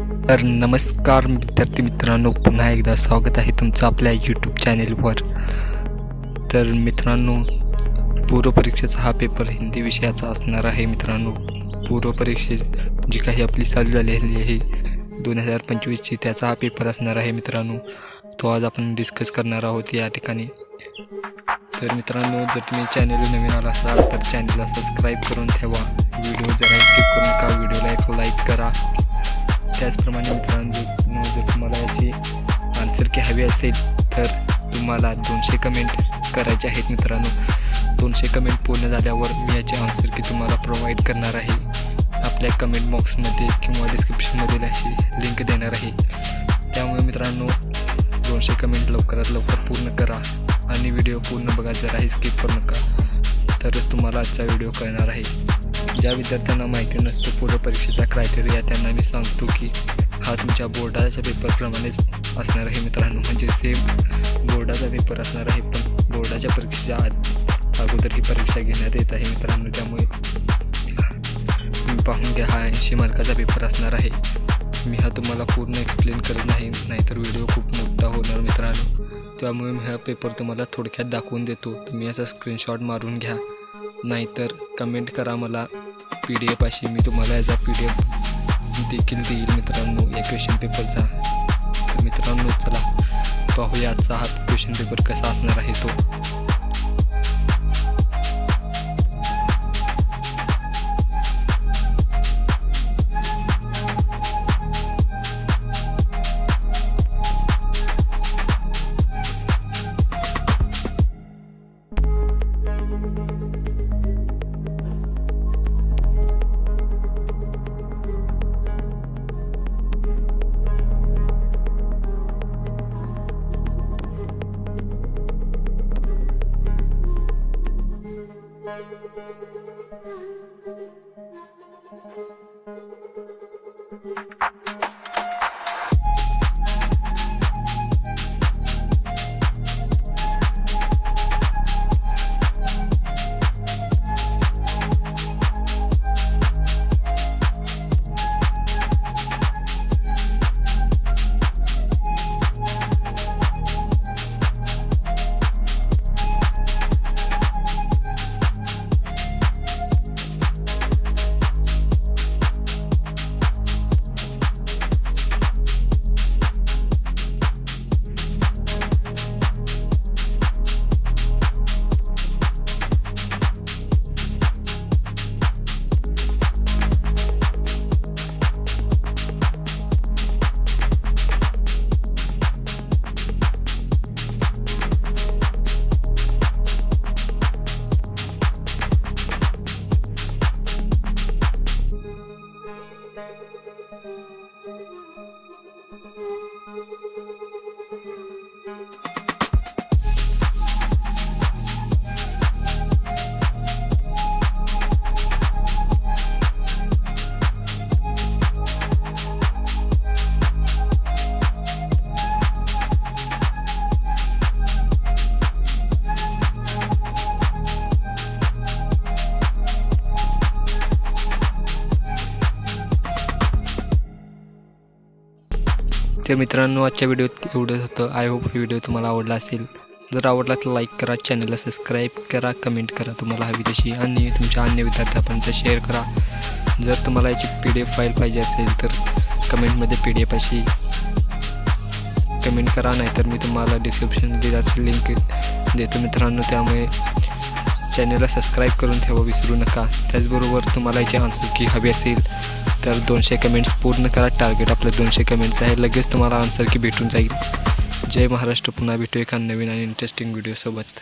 तर नमस्कार विद्यार्थी मित्रांनो, पुन्हा एकदा स्वागत आहे तुमचं आपल्या यूट्यूब चॅनेलवर। तर मित्रांनो, पूर्वपरीक्षेचा हा पेपर हिंदी विषयाचा असणार आहे। मित्रांनो, पूर्वपरीक्षे जी काही आपली चालू झालेली आहे 2025ची, त्याचा हा पेपर असणार आहे मित्रांनो। तो आज आपण डिस्कस करणार आहोत या ठिकाणी। तर मित्रांनो, जर तुम्ही चॅनल नवीन आला असाल तर चॅनलला सबस्क्राईब करून ठेवा। व्हिडिओ जरा स्किप करू नका, व्हिडिओला एक लाईक करा। त्याचप्रमाणे मित्रांनो, जर तुम्हाला याची आन्सर की हवी असेल तर तुम्हाला 200 कमेंट करायचे आहेत मित्रांनो। 200 कमेंट पूर्ण झाल्यावर मी याची आन्सर की तुम्हाला प्रोव्हाइड करणार आहे। आपल्या कमेंट बॉक्समध्ये किंवा डिस्क्रिप्शनमध्ये अशी लिंक देणार आहे। त्यामुळे मित्रांनो, 200 कमेंट लवकरात लवकर पूर्ण करा आणि व्हिडिओ पूर्ण बघा, जराही स्किप करू नका, तरच तुम्हाला आजचा व्हिडिओ कळणार आहे। ज्या विद्यार्थ्यांना माहिती नसतो पूर्वपरीक्षेचा क्रायटेरिया, त्यांना मी सांगतो की हा तुमच्या बोर्डाच्या पेपरप्रमाणेच असणार आहे मित्रांनो। म्हणजे सेम बोर्डाचा पेपर असणार आहे, पण बोर्डाच्या परीक्षेच्या अगोदर ही परीक्षा घेण्यात येत आहे मित्रांनो। त्यामुळे तुम्ही पाहून घ्या, हा 80 मार्काचा पेपर असणार आहे। मी हा तुम्हाला पूर्ण एक्सप्लेन करत नाही, नाहीतर व्हिडिओ खूप मोठा होणार मित्रांनो। त्यामुळे मी हा पेपर तुम्हाला थोडक्यात दाखवून देतो, तुम्ही याचा स्क्रीनशॉट मारून घ्या, नाहीतर कमेंट करा मला PDF अशी, मी तुम्हाला याचा PDF देखील देईल मित्रांनो या क्वेश्चन पेपरचा। तर मित्रांनो, चला पाहूया आजचा हा क्वेश्चन पेपर कसा असणार आहे तो। तर मित्रांनो, आजच्या व्हिडिओत एवढंच होतं। आय होप ही व्हिडिओ तुम्हाला आवडला असेल। जर आवडला तर लाईक करा, चॅनलला सबस्क्राईब करा, कमेंट करा तुम्हाला हवी तशी, आणि तुमच्या अन्य विद्यार्थ्यांपर्यंत शेअर करा। जर तुम्हाला याची PDF फाईल पाहिजे असेल तर कमेंटमध्ये PDF अशी कमेंट करा, नाहीतर मी तुम्हाला डिस्क्रिप्शनमध्ये त्याची लिंक देतो मित्रांनो। त्यामुळे चॅनलला सबस्क्राईब करून ठेवा, विसरू नका। त्याचबरोबर तुम्हाला याची आन्सर की हवी असेल तर 200 कमेंट्स पूर्ण करा। टार्गेट आपलं 200 कमेंट्स आहे, लगेच तुम्हाला आन्सर की भेटून जाईल। जय महाराष्ट्र। पुन्हा भेटू एका नवीन आणि इंटरेस्टिंग व्हिडिओसोबत।